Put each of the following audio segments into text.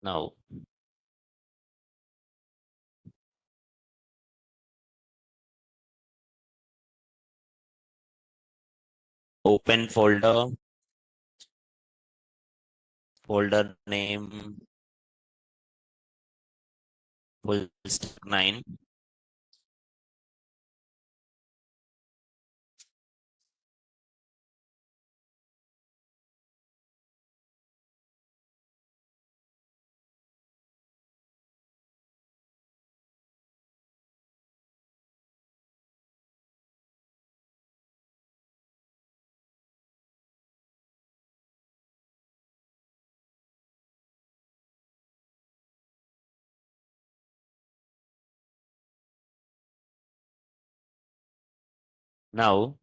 Now, open folder name full stack 9. Now,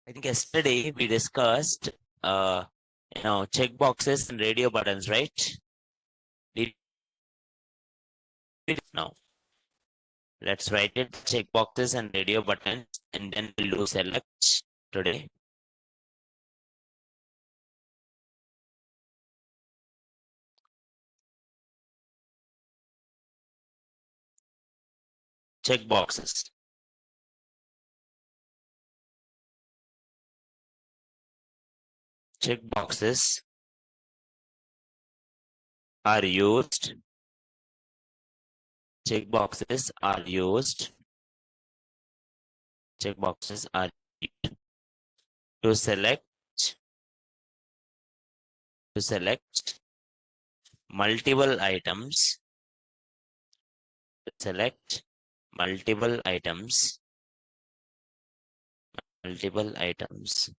I think yesterday we discussed, checkboxes and radio buttons, right? Did now let's write it checkboxes and radio buttons, and then we'll do select today. Checkboxes. Checkboxes are used. Checkboxes are used. Checkboxes are used to select multiple items. To select multiple items. Multiple items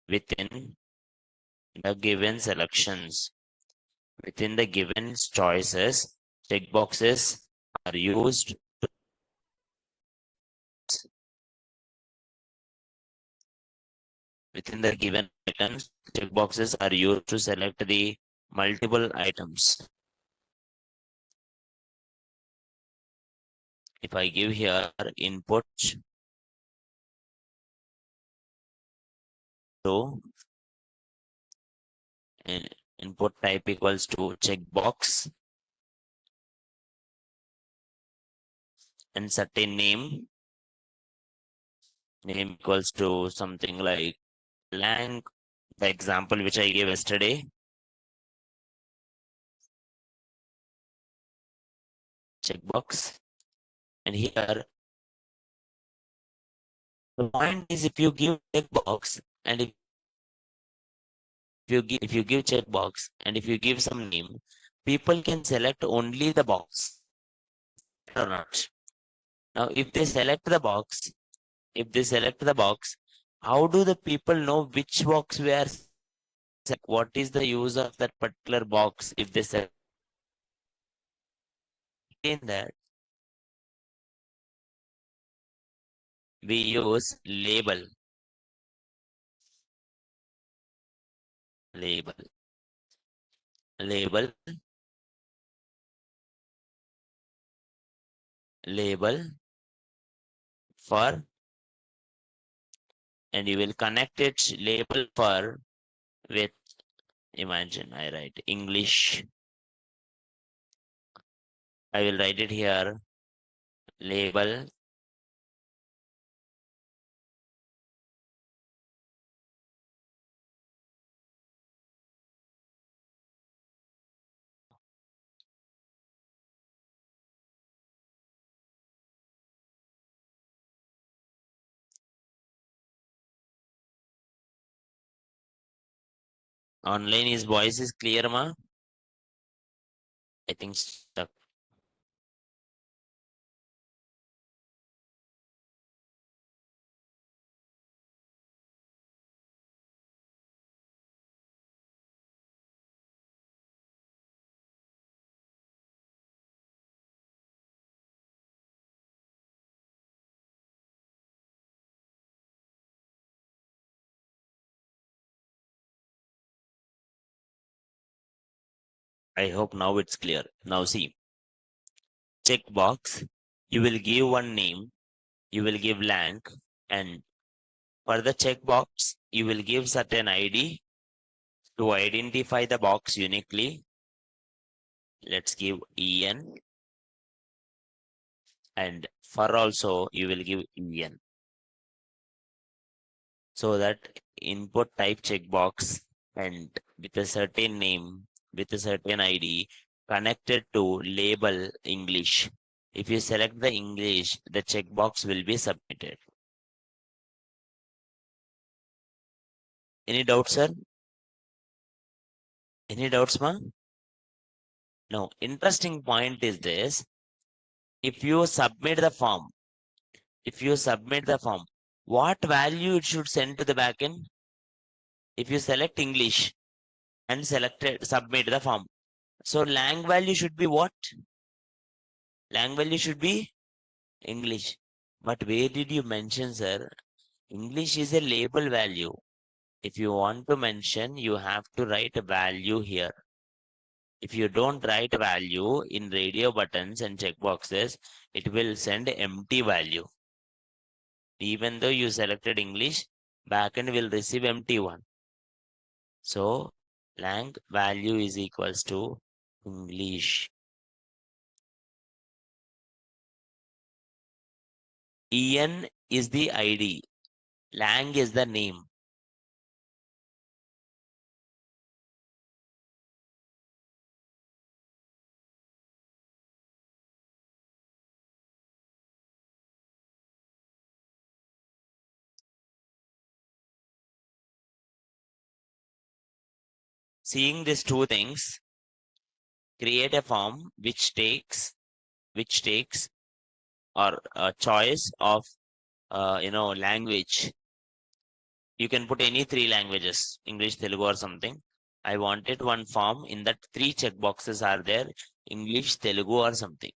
within the given selections. Within the given choices, checkboxes are used. Within the given items, checkboxes are used to select the multiple items. If I give here input to input type equals to checkbox and certain name equals to something like blank, the example which I gave yesterday, checkbox. And here the point is, if you give checkbox and if you give checkbox and if you give some name, people can select only the box or not. Now if they select the box, how do the people know which box we are what is the use of that particular box if they select in that? We use label. Label. Label. Label for, and you will connect it label for with, imagine I write English. I will write it here, label online. His voice is clear, ma? I think stuck. I hope now it's clear. Now see, checkbox, you will give one name, you will give blank, and For the checkbox, you will give certain ID to identify the box uniquely. Let's give EN, and for also you will give EN. So that input type checkbox and with a certain name, with a certain ID connected to label English. If you select the English, the checkbox will be submitted. Any doubts, sir? Any doubts, ma'am? No. Interesting point is this. If you submit the form, what value it should send to the backend? If you select English and submit the form. So lang value should be what? Lang value should be English. But where did you mention, sir? English is a label value. If you want to mention, you have to write a value here. If you don't write value in radio buttons and checkboxes, it will send empty value. Even though you selected English, backend will receive empty one. So lang value is equals to English. En is the ID. Lang is the name. Seeing these two things, create a form which takes or a choice of language. You can put any three languages, English, Telugu, or something. I wanted one form in that three checkboxes are there, English, Telugu, or something.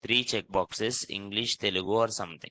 Three checkboxes, English, Telugu, or something.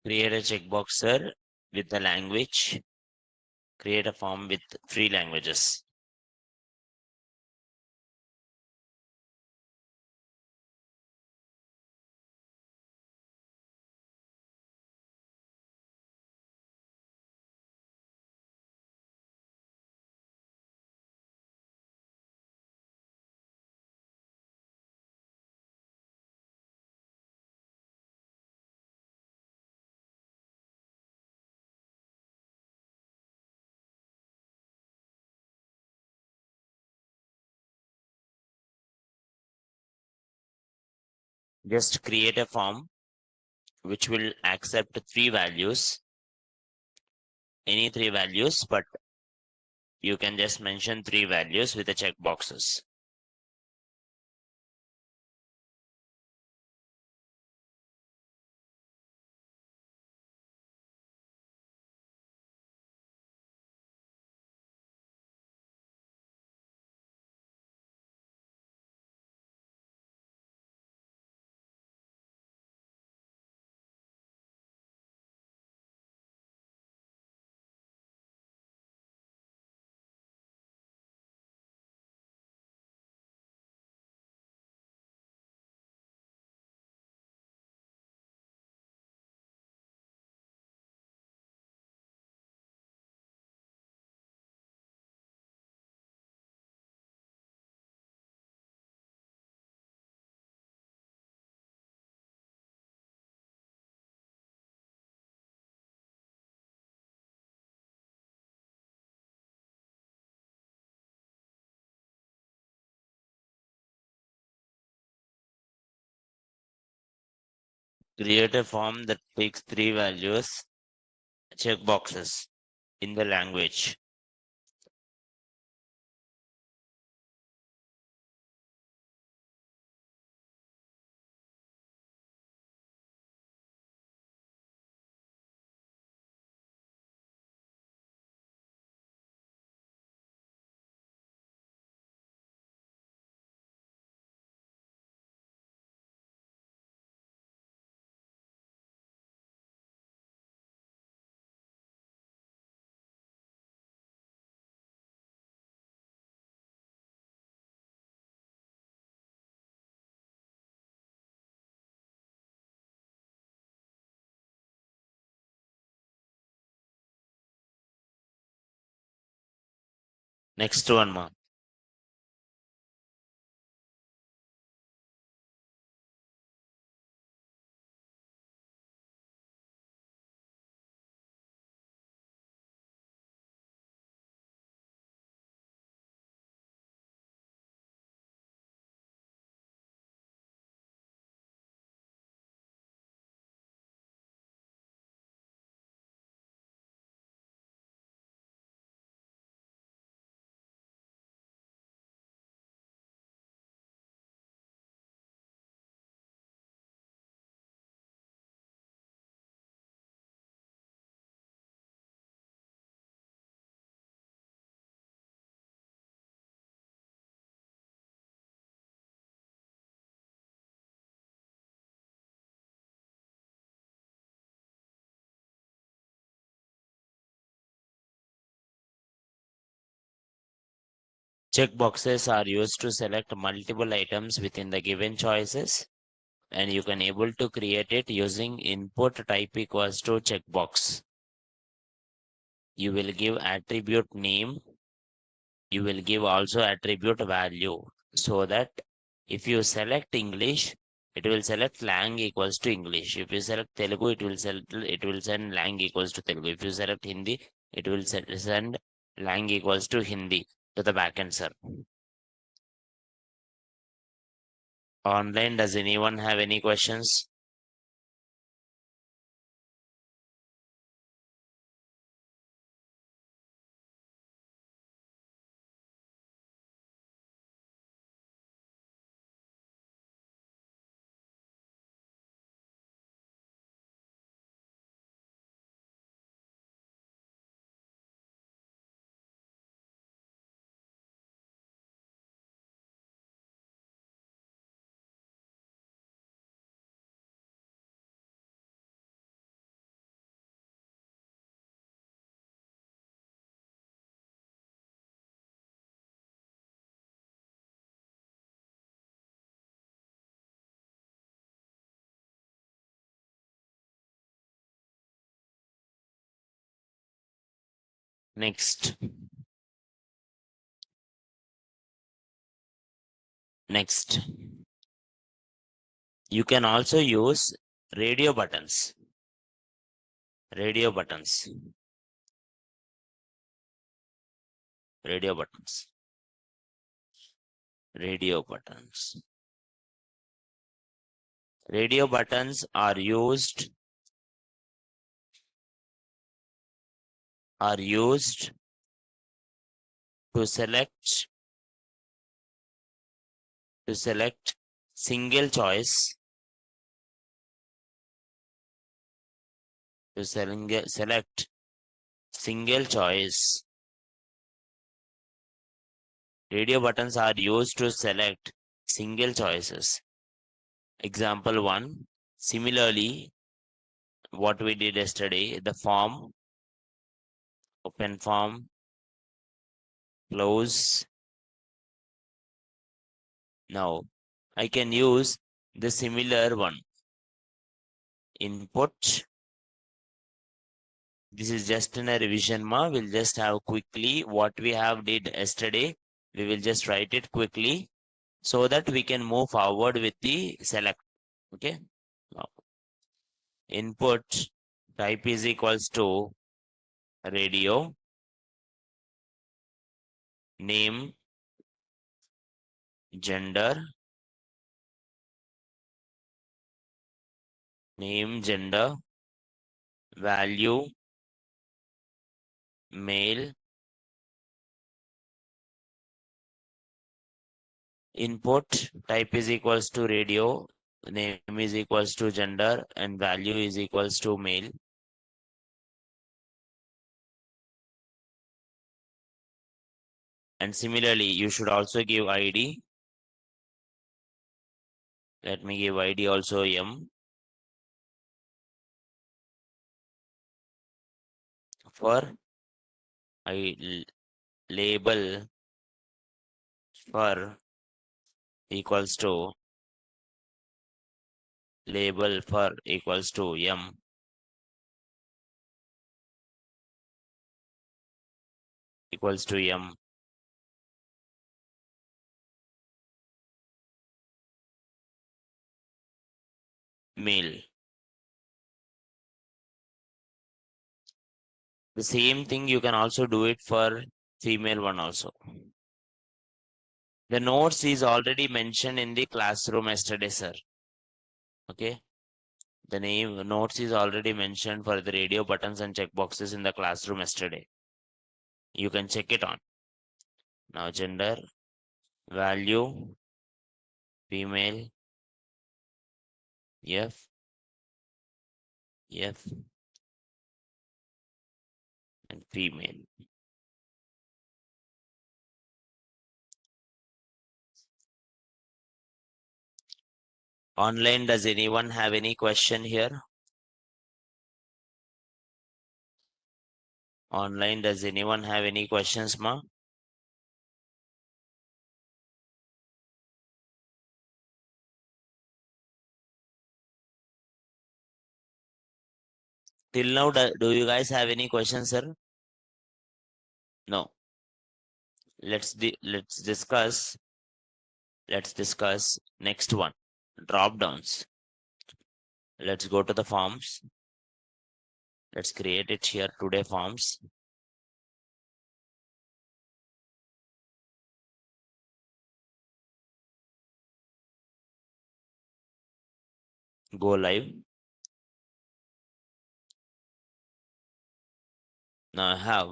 Create a checkbox, sir, with the language. Create a form with three languages. Just create a form which will accept three values, any three values, but you can just mention three values with the checkboxes. Create a form that takes 3 values, checkboxes in the language. Next one, ma. Checkboxes are used to select multiple items within the given choices, and you can able to create it using input type equals to checkbox. You will give attribute name. You will give also attribute value, so that if you select English, it will select lang equals to English. If you select Telugu, it will send lang equals to Telugu. If you select Hindi, it will send lang equals to Hindi to the backend server. Online, does anyone have any questions? Next. Next. You can also use radio buttons. Radio buttons. Radio buttons. Radio buttons. Radio buttons are used to select single choice, to select single choice. Radio buttons are used to select single choices. Example 1. Similarly, what we did yesterday, the form, open form, close. Now, I can use the similar one. Input. This is just in a revision, ma. We'll just have quickly what we have did yesterday. We will just write it quickly so that we can move forward with the select. Okay. Now, input type is equals to radio, name, gender, name, gender, value, male, input type is equals to radio, name is equals to gender, and value is equals to male. And similarly, you should also give ID. Let me give ID also M for label for equals to label for equals to M equals to M male. The same thing you can also do it for female one also. The notes is already mentioned in the classroom yesterday, sir. Okay. The name notes is already mentioned for the radio buttons and checkboxes in the classroom yesterday. You can check it on. Now gender, value, female, F, F, and female. Online, does anyone have any question here? Online, does anyone have any questions, ma? Till now, do you guys have any questions, sir? No. Let's discuss. Let's discuss next one. Drop downs. Let's go to the forms. Let's create it here today forms. Go live. Now I have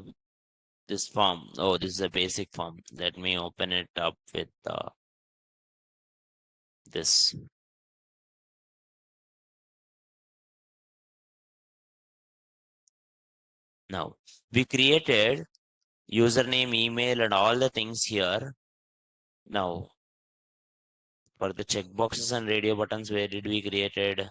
this form. Oh, this is a basic form. Let me open it up with this. Now we created username, email, and all the things here. Now for the checkboxes and radio buttons, where did we created?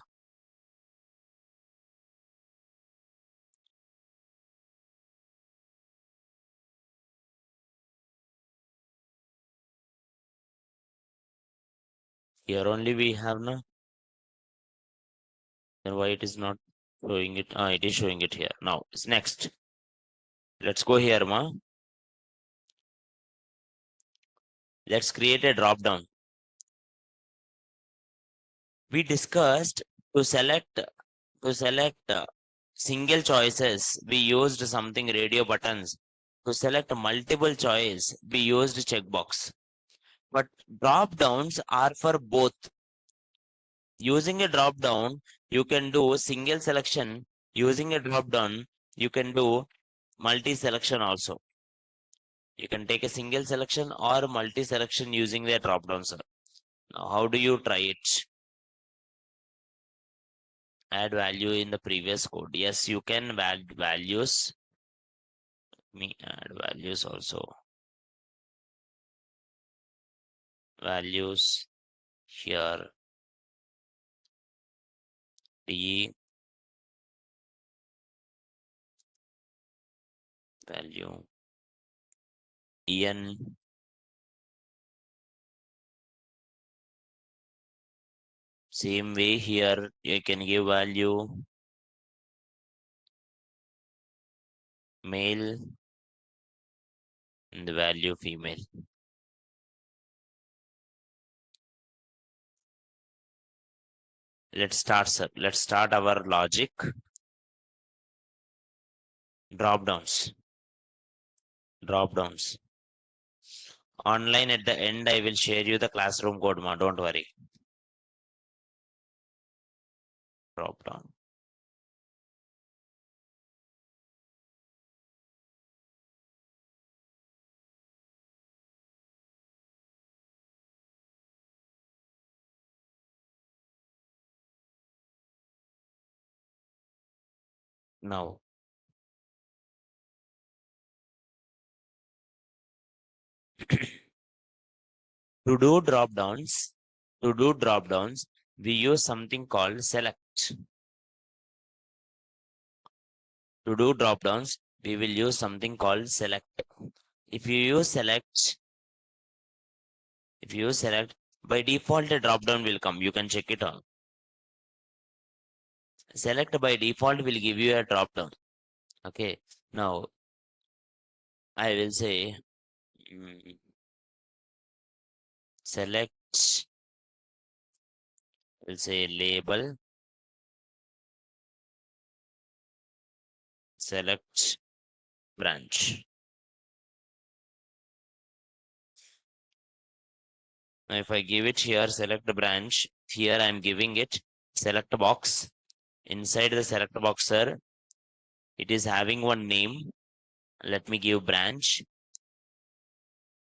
Here only we have no. Then why it is not showing it? It is showing it here. Now it's next. Let's go here, ma. Let's create a drop down. We discussed to select single choices. We used something radio buttons. To select multiple choice, we used checkbox. But drop downs are for both. Using a drop down, you can do single selection. Using a drop down, you can do multi selection also. You can take a single selection or multi selection using the drop down, sir. Now, how do you try it? Add value in the previous code. Yes, you can add values. Let me add values also. Values here. D value en same way here you can give value male and the value female. Let's start, sir. Let's start our logic. Drop downs. Online at the end I will share you the classroom code, ma, don't worry. drop down. Now, to do drop downs, we use something called select. To do drop downs, we will use something called select. If you use select, by default a drop down will come. You can check it out. Select by default will give you a drop down. Okay. Now I will say select. We'll say label. Select branch. Now if I give it here, select the branch. Here I am giving it select box. Inside the select box, sir, it is having one name. Let me give branch.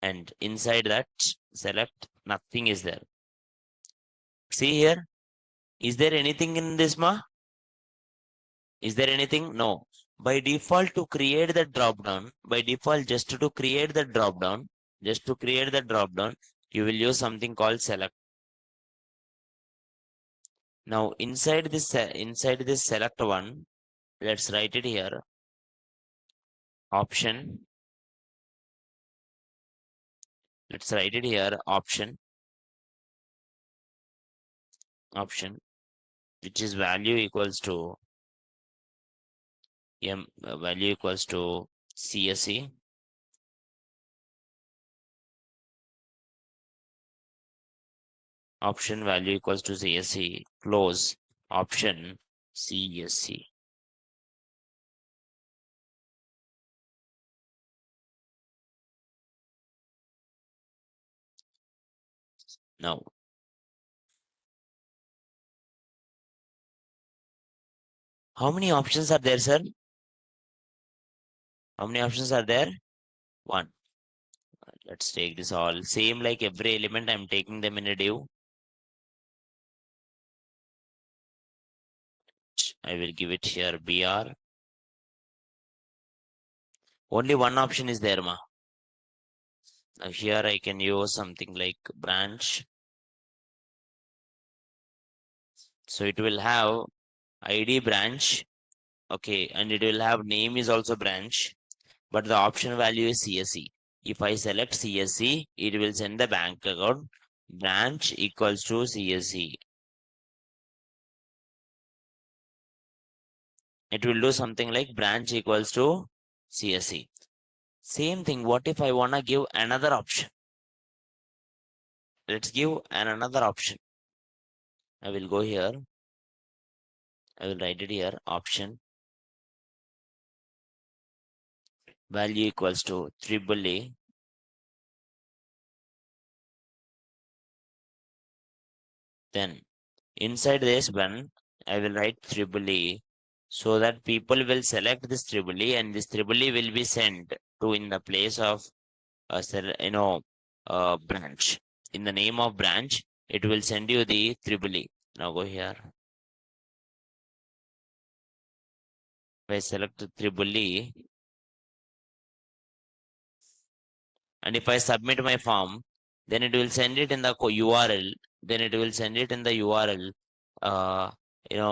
And inside that select, nothing is there. See here, is there anything in this ma? Is there anything? No. By default to create the drop down, just to create the drop down, you will use something called select. Now inside this select one, let's write it here. Option. Let's write it here. Option, which is value equals to value equals to CSE. Option value equals to CSE. Close option CSE. Now, how many options are there, sir? How many options are there? One. Let's take this all. Same like every element, I'm taking them in a div. I will give it here BR. Only one option is there, ma. Now here I can use something like branch. So it will have ID branch. Okay, and it will have name is also branch, but the option value is CSE. If I select CSE, it will send the bank account branch equals to CSE. It will do something like branch equals to CSE. Same thing, what if I want to give another option? Let's give another option. I will go here. I will write it here, option value equals to triple A. Then inside this one, I will write triple A so that people will select this triple A and this triple A will be sent to in the place of branch. In the name of branch, it will send you the triple E. Now go here. If I select the triple E, and if I submit my form, then it will send it in the URL. Then it will send it in the URL.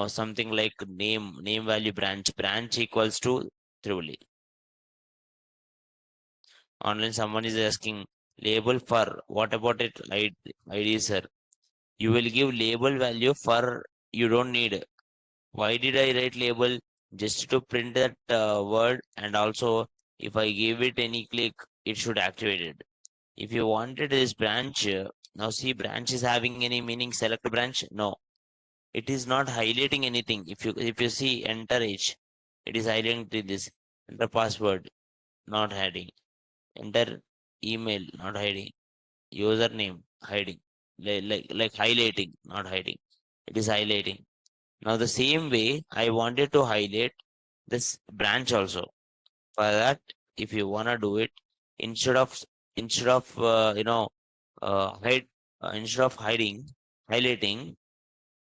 Something like name value branch equals to triple E. Online someone is asking label for what about it ID, sir? You will give label value for you don't need. Why did I write label? Just to print that word, and also if I give it any click, it should activate it. If you wanted this branch, now see branch is having any meaning, select branch? No. It is not highlighting anything. If you see enter age, it is highlighting this. Enter password, not hiding. Enter email, not hiding. Username, hiding. Like highlighting, not hiding. It is highlighting. Now the same way, I wanted to highlight this branch also. For that, if you wanna do it, instead of instead of hide instead of highlighting,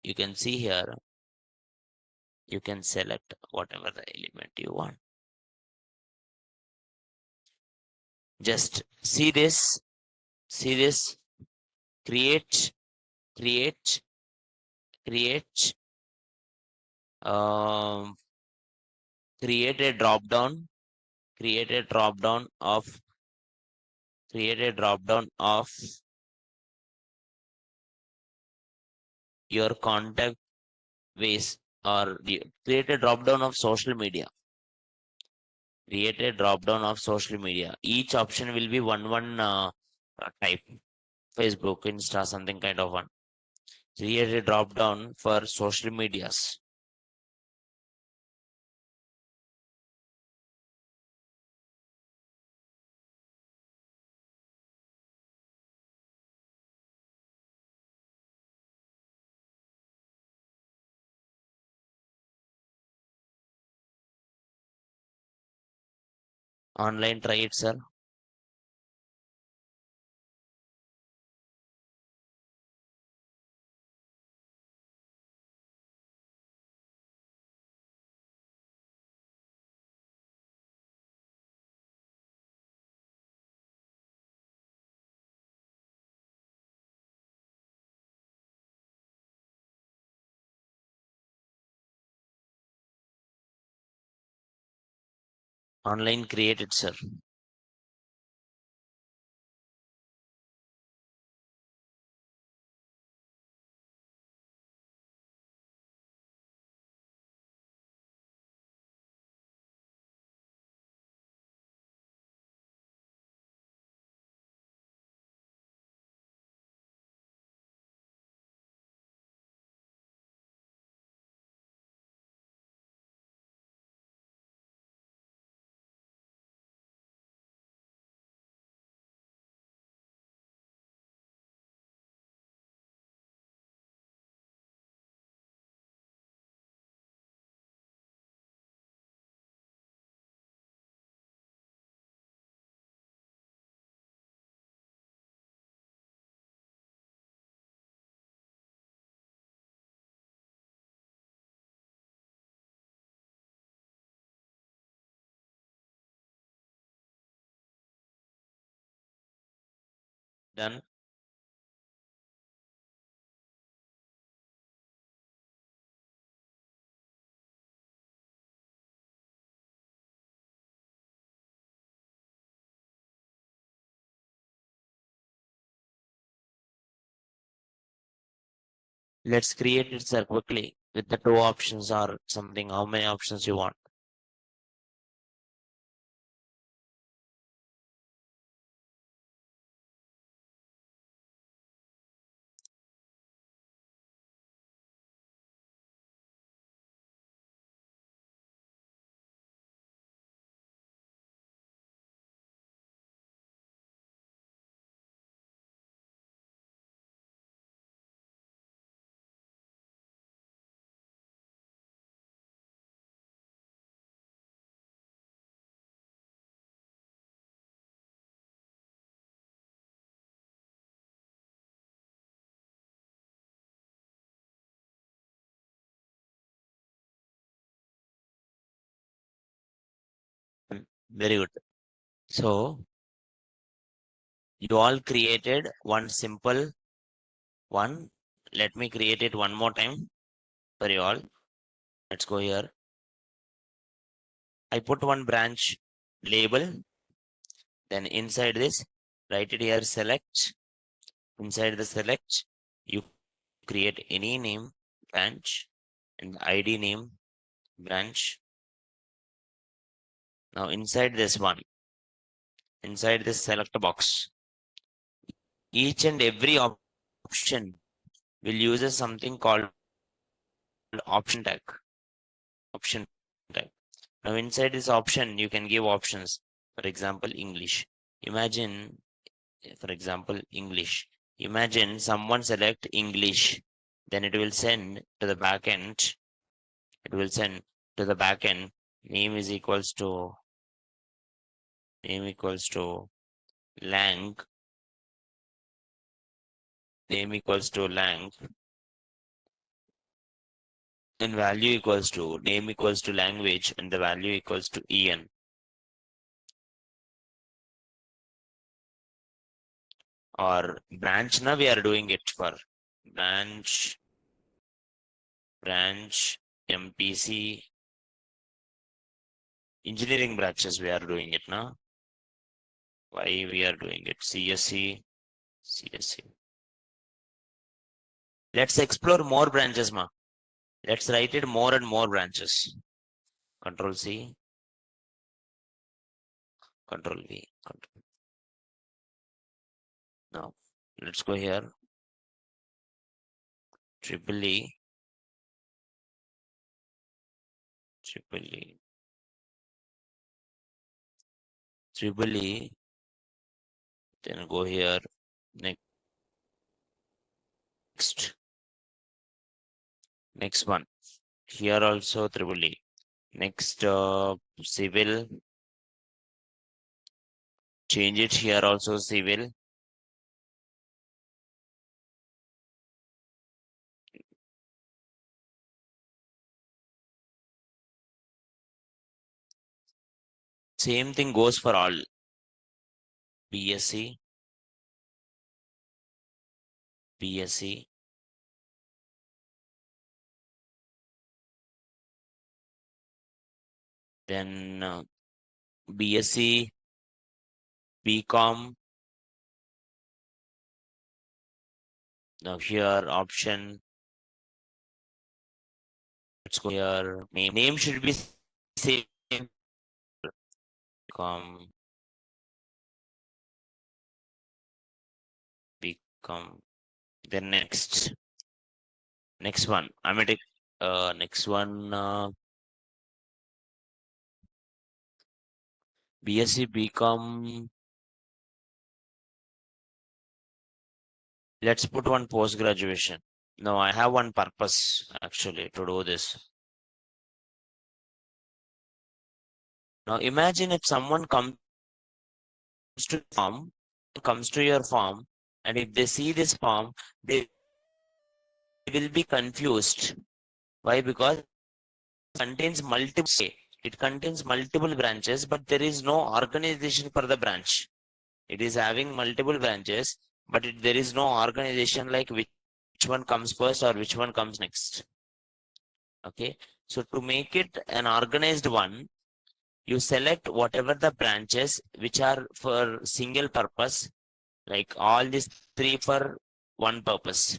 you can see here. You can select whatever the element you want. Just see this. See this. Create. Create. Create. Um, create a drop down. Create a drop down of. Create a drop down of your contact base, or create a drop down of social media. Create a drop down of social media. Each option will be one type. Facebook, Insta, something kind of one. Create a drop down for social medias. Online, try it, sir. Online, create it, sir. Done. Let's create it, sir, quickly with the two options or something. How many options you want? Very good. So you all created one simple one. Let me create it one more time for you all. Let's go here. I put one branch label. Then inside this, write it here, select. Inside the select, you create any name branch and ID name branch. Now inside this one, inside this select box, each and every option will use something called option tag. Option tag. Now inside this option, you can give options. For example, English. Imagine, for example, English. Imagine someone select English. then it will send to the backend. It will send to the backend name equals to lang, name equals to lang, and value equals to name equals to language, and the value equals to en. Or branch, now we are doing it for branch MPC engineering branches, we are doing it now. Why we are doing it? CSC. Let's explore more branches, ma. Let's write it more and more branches. Control C, Control V. Control. Now, let's go here. Triple E, Triple E, Triple E. Then go here. Next one. Here also Triple E. Next, civil. Change it here also civil. Same thing goes for all. BSc, BSc. Then BSc, BCom. Now here option. Let's go here. Name should be same. BCom, BCom. Then next one. I'm gonna take next one. BSc, BCom. Let's put one post graduation. No, I have one purpose actually to do this. Now imagine if someone comes to your farm, and if they see this farm, they will be confused. Why? Because it contains multiple branches, but there is no organization for the branch. It is having multiple branches, but there is no organization like which one comes first or which one comes next. Okay, so to make it an organized one, you select whatever the branches which are for single purpose, like all these three for one purpose.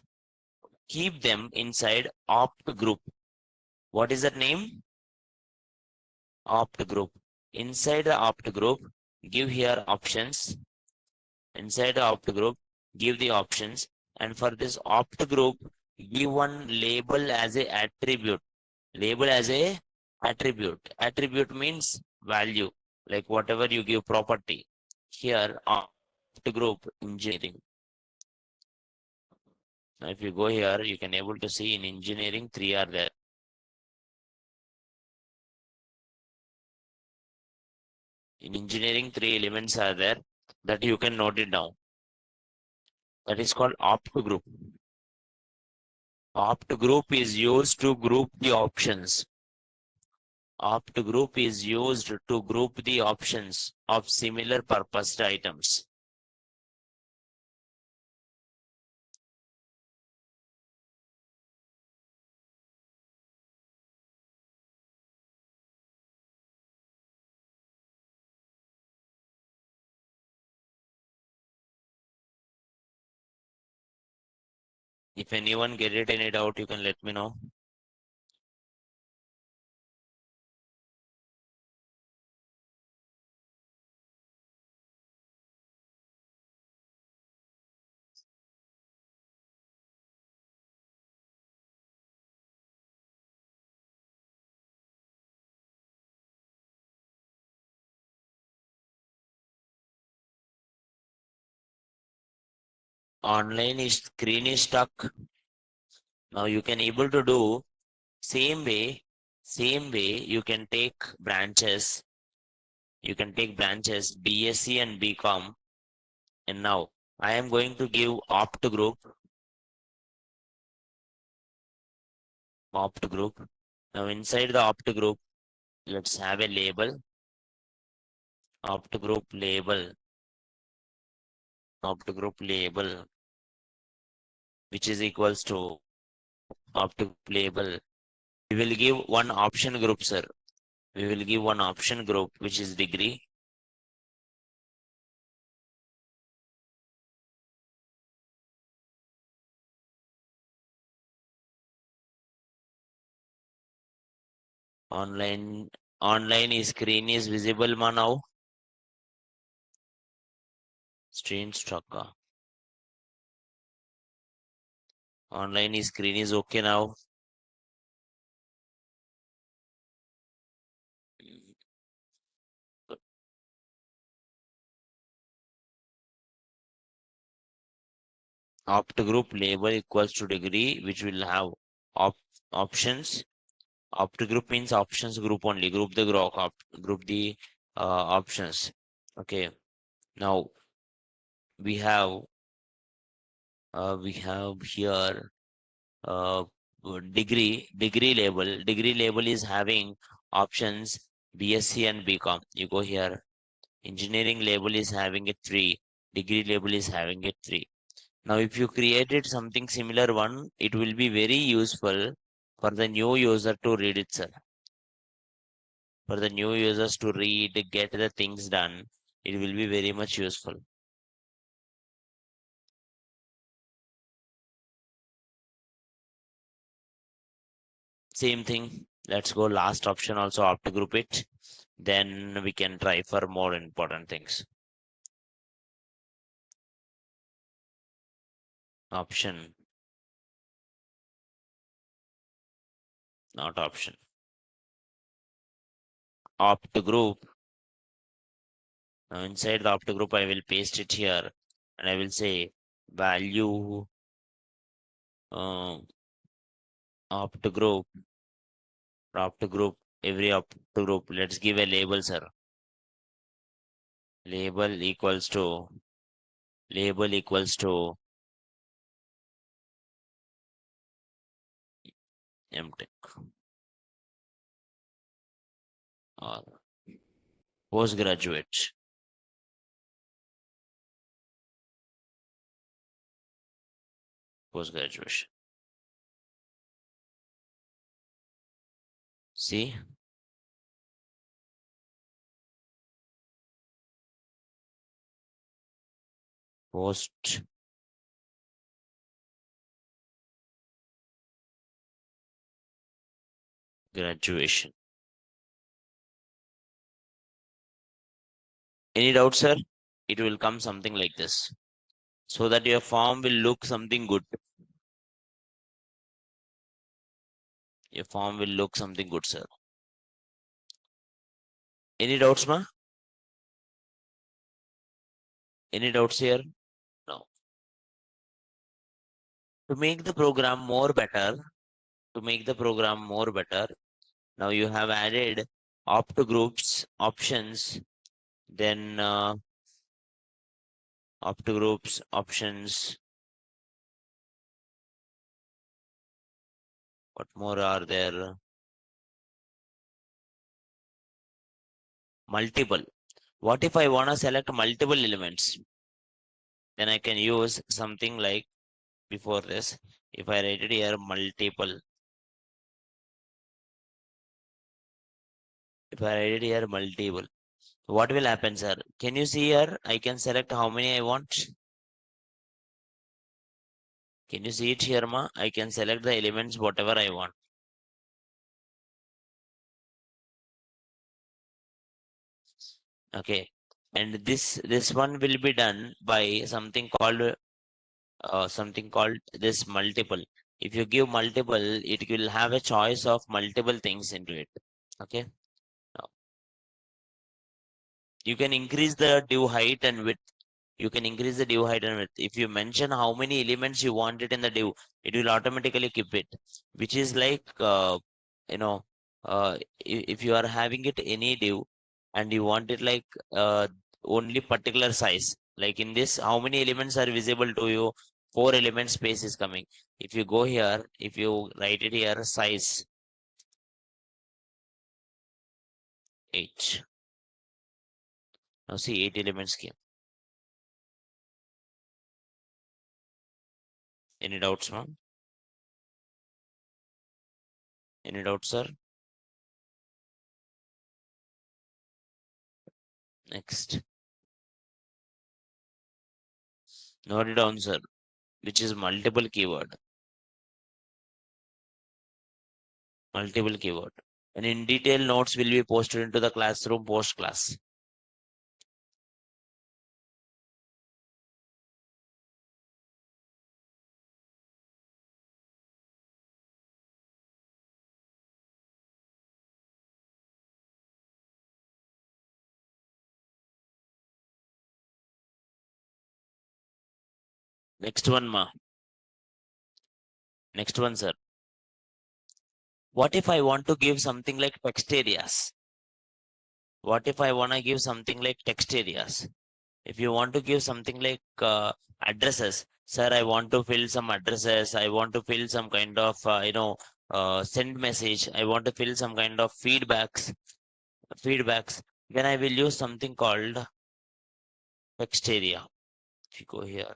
Keep them inside opt group. What is that name? Opt group. Inside the opt group, give here options. Inside the opt group, give the options. And for this opt group, give one label as a attribute. Label as a attribute. Attribute means value, like whatever you give property. Here, opt group engineering. Now, if you go here, you can able to see in engineering, three are there. In engineering, three elements are there that you can note it down. That is called opt group. Opt group is used to group the options. Opt group is used to group the options of similar purposed items. If anyone get it any doubt, you can let me know. Online is screen is stuck. Now you can able to do same way you can take branches. You can take branches BSc and BCom. And now I am going to give opt group. Opt group. Now inside the opt group, let's have a label. Opt group label. Opt group label, which is equals to opt group label. We will give one option group, sir. We will give one option group, which is degree. Online screen is visible now. Screen structure. Online screen is okay now. Opt group label equals to degree, which will have options. Opt group means options group only. Group the group the options. Okay. Now we have here degree label. Degree label is having options BSc and BCom. You go here. Engineering label is having a 3. Degree label is having a 3. Now, if you created something similar one, it will be very useful for the new user to read it, sir. For the new users to read, get the things done, it will be very much useful. Same thing. Let's go last option also opt group it. Then we can try for more important things. Option. Not option. Opt group. Now inside the opt group, I will paste it here and I will say value opt group. Opt group. Every opt group. Let's give a label, sir. Label equals to MTech or postgraduate. Postgraduation. See? Post graduation. Any doubt, sir? It will come something like this. So that your form will look something good. Your form will look something good, sir. Any doubts, ma? Any doubts here? No. To make the program more better, now you have added opt groups, options, then opt groups, options. What more are there? Multiple. What if I want to select multiple elements? Then I can use something like before this. If I write it here multiple. If I write it here multiple. What will happen, sir? Can you see here? I can select how many I want. Can you see it here, ma? I can select the elements whatever I want. Okay. And this one will be done by something called this multiple. If you give multiple, it will have a choice of multiple things into it. Okay. Now, you can increase the div height and width. You can increase the div height and width. If you mention how many elements you want it in the div, it will automatically keep it, which is like, you know, if you are having it any div and you want it like only particular size, like in this, how many elements are visible to you? 4 element space is coming. If you go here, if you write it here, size 8. Now see 8 elements came. Any doubts, ma'am? Any doubts, sir? Next. Note it down, sir, which is multiple keyword. Multiple keyword. And in detail notes will be posted into the classroom post class. Next one, ma. Next one, sir. What if I want to give something like text areas? What if I want to give something like text areas? If you want to give something like addresses, sir, I want to fill some addresses. I want to fill some kind of, send message. I want to fill some kind of feedbacks. Then I will use something called text area. If you go here,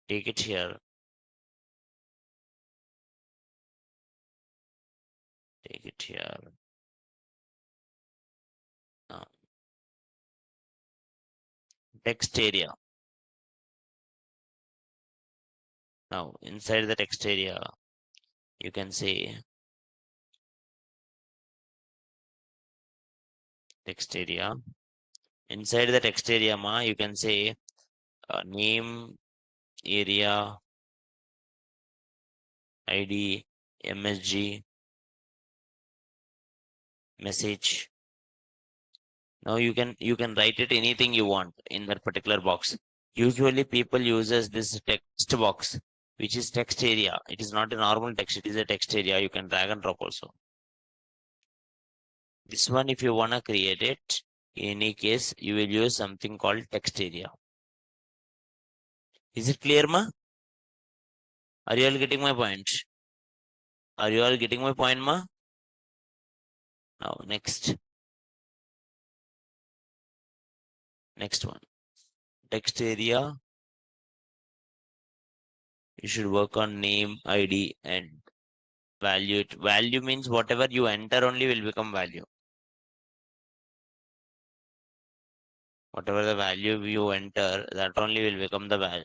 take it here, take it here. Now, text area. Now, inside the text area, you can say text area. Inside the text area, ma, you can say name, area, ID, MSG, message. Now you can write it anything you want in that particular box. Usually people uses this text box, which is text area. It is not a normal text, it is a text area. You can drag and drop also. This one, if you wanna create it, in any case, you will use something called text area. Is it clear, ma? Are you all getting my point? Are you all getting my point, ma? Now, next one. Text area, you should work on name, ID, and value. Value means whatever you enter only will become value. Whatever the value you enter, that only will become the value.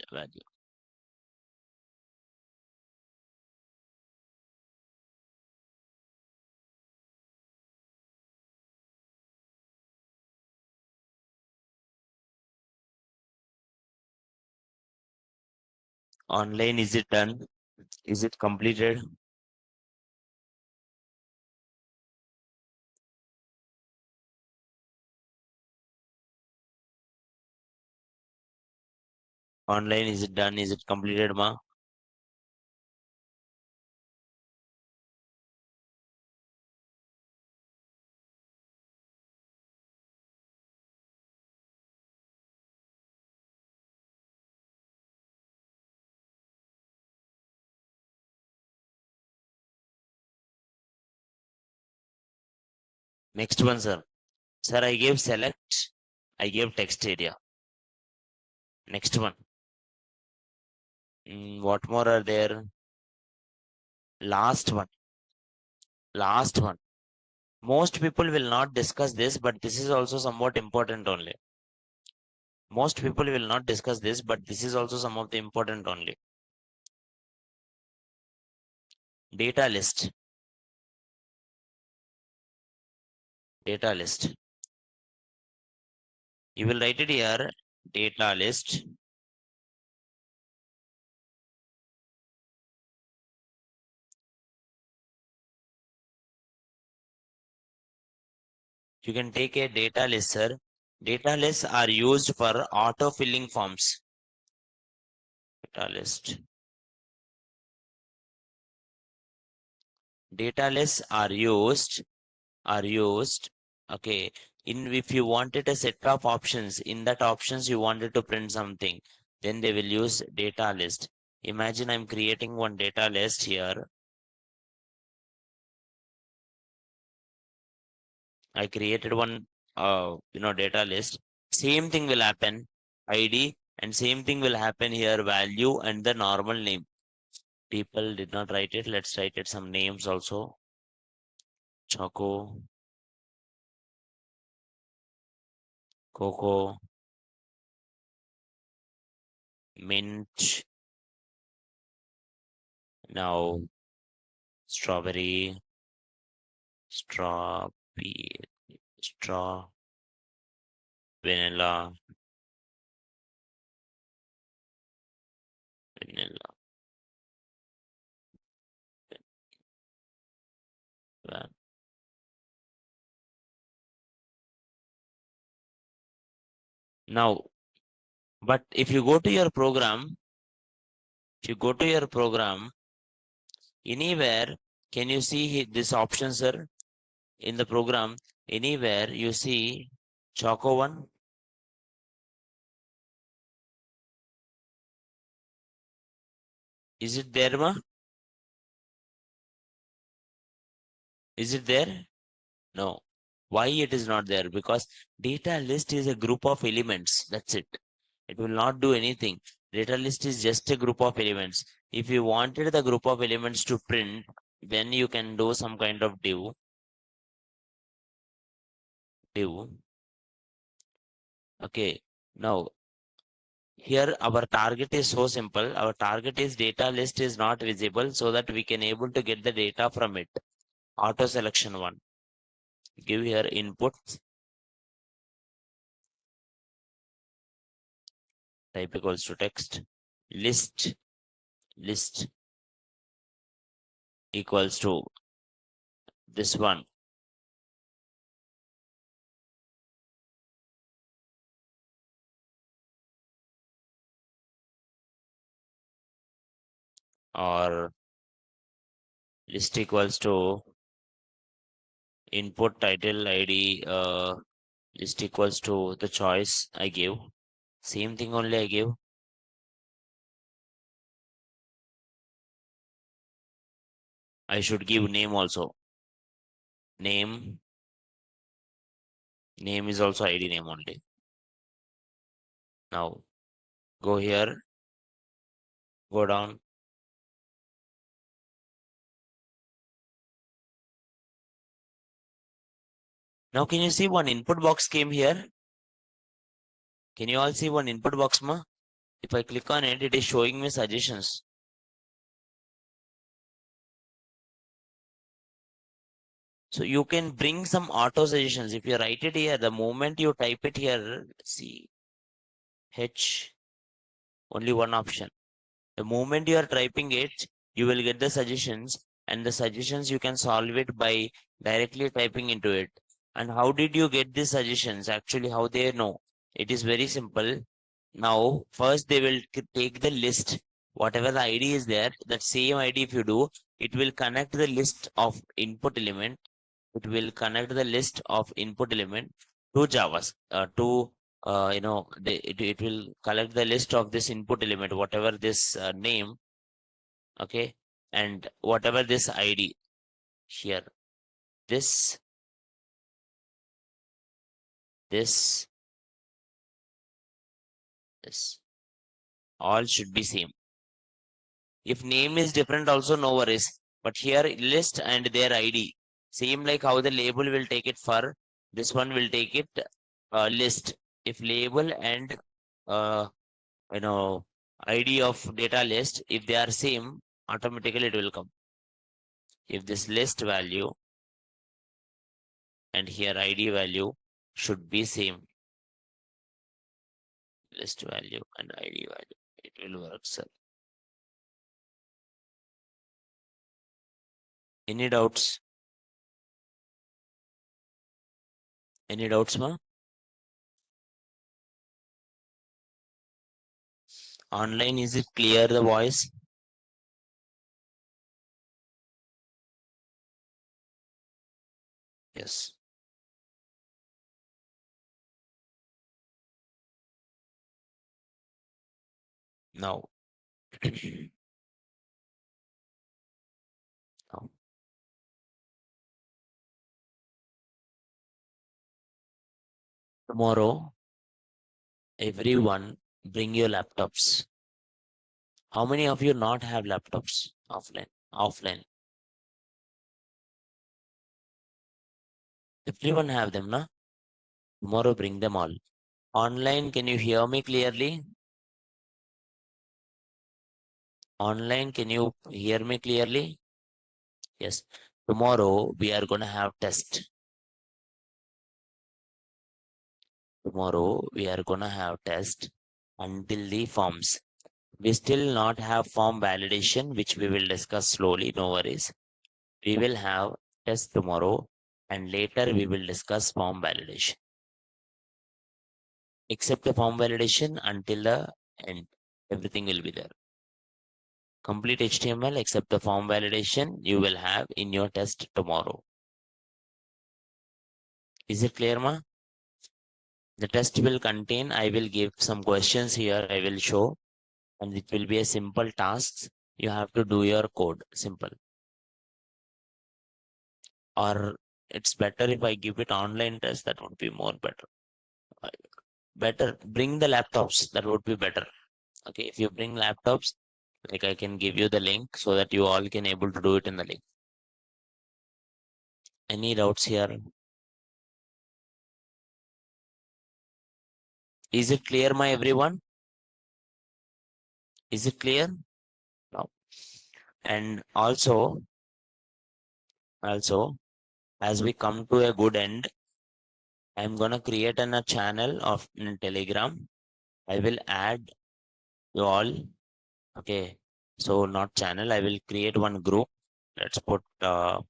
Online, is it done? Is it completed? Online, is it done? Is it completed, ma? Next one, sir. Sir, I gave select. I gave text area. Next one. What more are there? Last one. Last one. Most people will not discuss this, but this is also somewhat important only. Most people will not discuss this, but this is also some of the important only. Data list. Data list. You will write it here. Data list. You can take a data list, sir, Data lists are used for auto-filling forms. Data list. Data lists are used, okay, if you wanted a set of options, in that options you wanted to print something, then they will use data list. Imagine I'm creating one data list here. I created one data list. Same thing will happen, ID, and same thing will happen here, value and the normal name. People did not write it. Let's write it some names also. Choco, Coco, Mint, now strawberry, straw, straw, vanilla, vanilla. Now, but if you go to your program, anywhere, can you see this option, sir? In the program, anywhere you see Choco one? Is it there, ma? Is it there? No. Why it is not there? Because data list is a group of elements. That's it. It will not do anything. Data list is just a group of elements. If you wanted the group of elements to print, then you can do some kind of div. Okay. Now, here our target is so simple. Our target is data list is not visible so that we can able to get the data from it. Auto selection one. Give here input. Type equals to text. List equals to this one. Or list equals to input title ID list equals to the choice I give. Same thing only I give. I should give name also. Name is also ID name only. Now go here, go down. Now can you see one input box came here? Can you all see one input box, ma? If I click on it, it is showing me suggestions. So you can bring some auto suggestions. If you write it here, the moment you type it here, see H, only one option. The moment you are typing it, you will get the suggestions, and the suggestions you can solve it by directly typing into it. And how did you get these suggestions? Actually, how they know? It is very simple. Now, first they will take the list, whatever the ID is there, that same ID if you do, it will connect the list of input element. It will connect the list of input element to Javas, it will collect the list of this input element, whatever this name, okay, and whatever this ID here, this, this, this, all should be same. If name is different also, no worries. But here list and their ID. Same like how the label will take it for, this one will take it list. If label and uh, ID of data list, if they are same, automatically it will come. If this list value and here ID value should be same, list value and ID value, it will work, sir. Any doubts? Any doubts, ma? Online, is it clear, the voice? Yes. Now. Now. Tomorrow, everyone bring your laptops. How many of you not have laptops offline? Offline. Everyone have them, na? Tomorrow bring them all. Online, can you hear me clearly? Online, can you hear me clearly? Yes. Tomorrow we are gonna have test. Tomorrow we are gonna have test until the forms. We still not have form validation, which we will discuss slowly, no worries. We will have test tomorrow and later we will discuss form validation. Except the form validation until the end, everything will be there. Complete HTML except the form validation you will have in your test tomorrow. Is it clear, ma? The test will contain, I will give some questions here, I will show, and it will be a simple task. You have to do your code, simple. Or it's better if I give it online test, that would be more better. Better, bring the laptops, that would be better. Okay, if you bring laptops, like I can give you the link so that you all can able to do it in the link. Any doubts here? Is it clear, my everyone? Is it clear? No. And also, as we come to a good end, I'm gonna create a channel of in Telegram. I will add you all. Okay. So not channel, I will create one group. Let's put full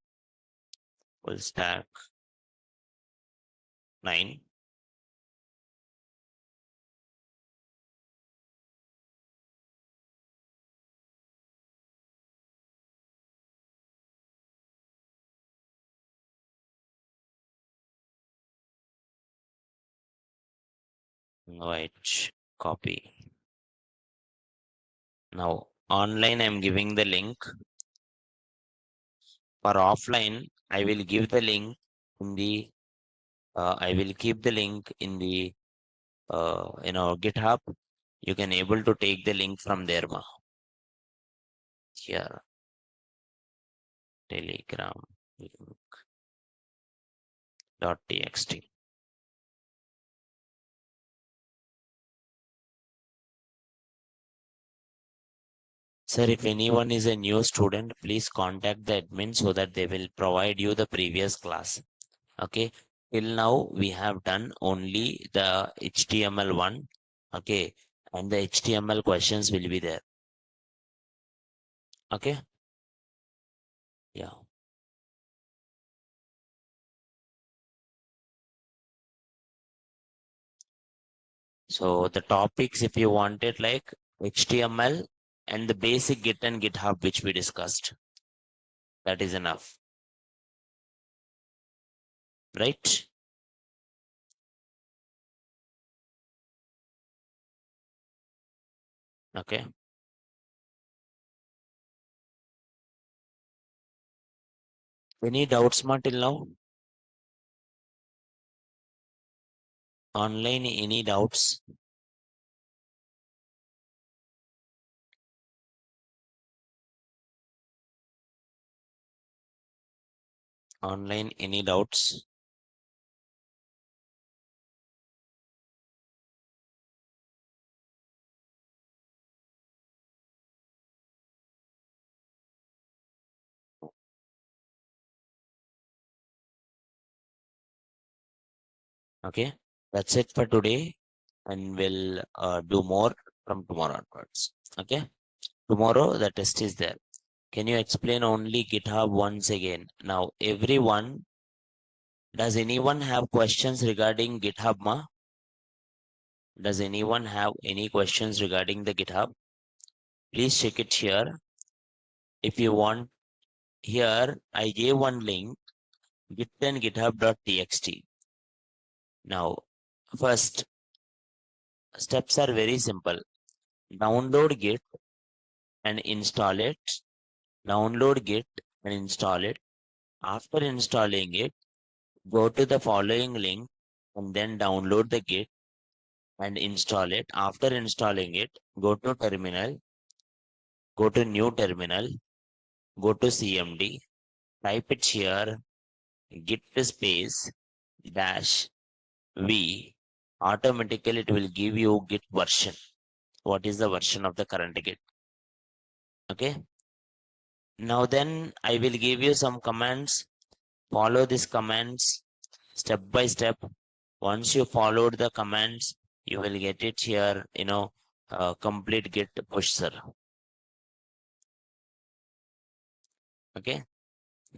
stack 9. Right. Copy. Now online I'm giving the link. For offline, I will give the link in the I will keep the link in the GitHub. You can able to take the link from there, ma. Here, Telegram link.txt. Sir, if anyone is a new student, please contact the admin so that they will provide you the previous class. Okay. Till now, we have done only the HTML one. Okay. And the HTML questions will be there. Okay. Yeah. So the topics, if you want it, like HTML and the basic Git and GitHub, which we discussed, that is enough. Right? Okay. Any doubts, ma, till now? Online, any doubts? Online, any doubts? Okay. That's it for today. And we'll do more from tomorrow onwards. Okay. Tomorrow, the test is there. Can you explain only GitHub once again? Now, everyone, does anyone have questions regarding GitHub, ma? Does anyone have any questions regarding the GitHub? Please check it here. If you want, here I gave one link, git and github.txt. Now, first steps are very simple. Download Git and install it. Download Git and install it. After installing it, go to the following link and then download the Git and install it. After installing it, go to terminal, go to new terminal, go to CMD, type it here, git space dash v. Automatically it will give you Git version. What is the version of the current Git? Okay. Now then I will give you some commands. Follow these commands step by step. Once you followed the commands, you will get it here, complete Git push, sir. Okay.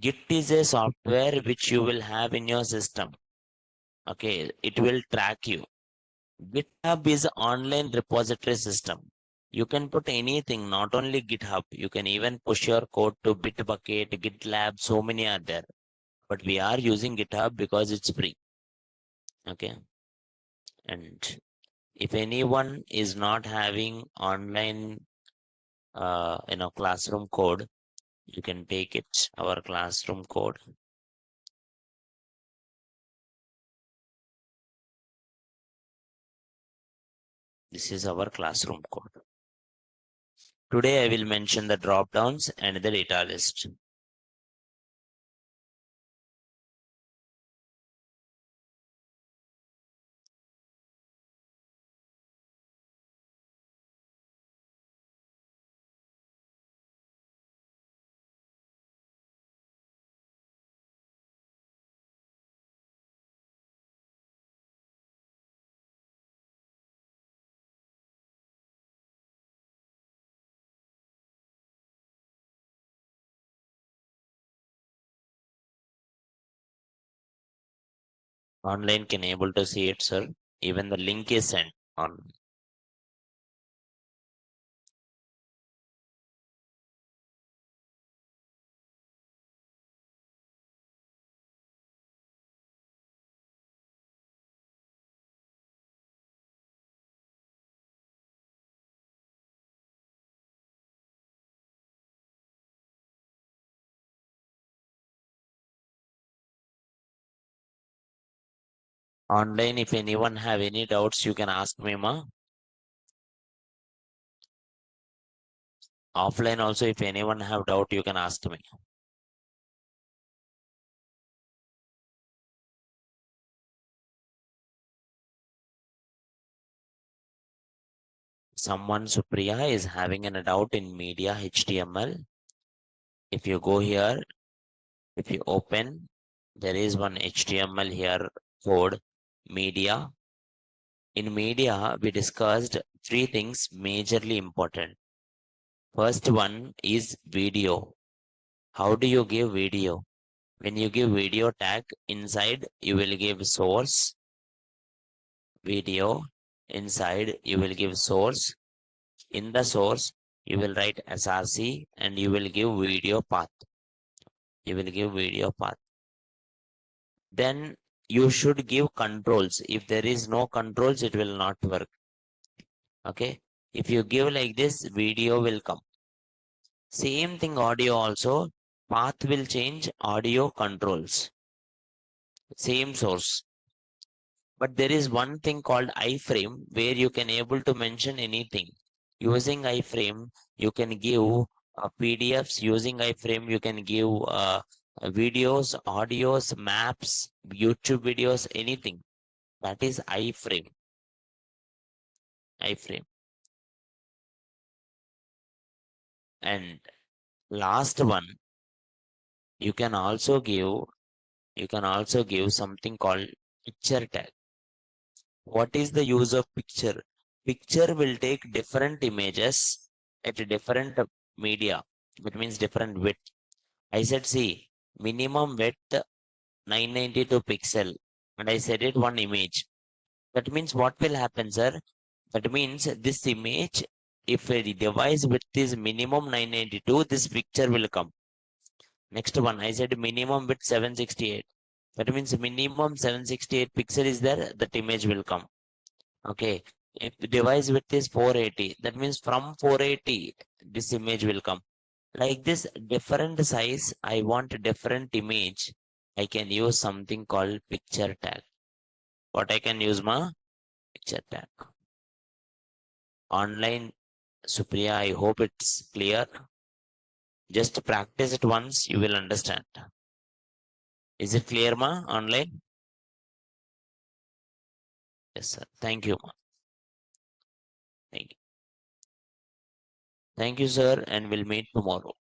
Git is a software which you will have in your system. Okay. It will track you. GitHub is an online repository system. You can put anything, not only GitHub. You can even push your code to Bitbucket, GitLab, so many are there. But we are using GitHub because it's free. Okay. And if anyone is not having online, classroom code, you can take it, our classroom code. This is our classroom code. Today I will mention the drop downs and the data list. Online can able to see it, sir. Even the link is sent on. Online, if anyone have any doubts, you can ask me, ma. Offline also, if anyone have doubt, you can ask me. Someone, Supriya, is having a doubt in media HTML. If you go here, if you open, there is one HTML here code, media. In media, we discussed three things majorly important. First one is video. How do you give video? When you give video tag inside, you will give source, video. Inside, you will give source. In the source, you will write src and you will give video path. You will give video path. Then you should give controls. If there is no controls, it will not work. Okay. If you give like this, video will come. Same thing audio also. Path will change, audio controls. Same source. But there is one thing called iframe where you can able to mention anything. Using iframe, you can give PDFs. Using iframe, you can give videos, audios, maps, YouTube videos, anything. That is iframe. Iframe. And last one, you can also give something called picture tag. What is the use of picture? Picture will take different images at different media. That means different width. I said, see, minimum width 992 pixel. And I said it one image. That means what will happen, sir? That means this image, if a device width is minimum 992, this picture will come. Next one, I said minimum width 768. That means minimum 768 pixel is there, that image will come. Okay. If the device width is 480, that means from 480, this image will come. Like this, different size, I want a different image. I can use something called picture tag. What I can use, ma? Picture tag. Online, Supriya, I hope it's clear. Just practice it once, you will understand. Is it clear, ma? Online? Yes, sir. Thank you, ma. Thank you. Thank you, sir, and we'll meet tomorrow.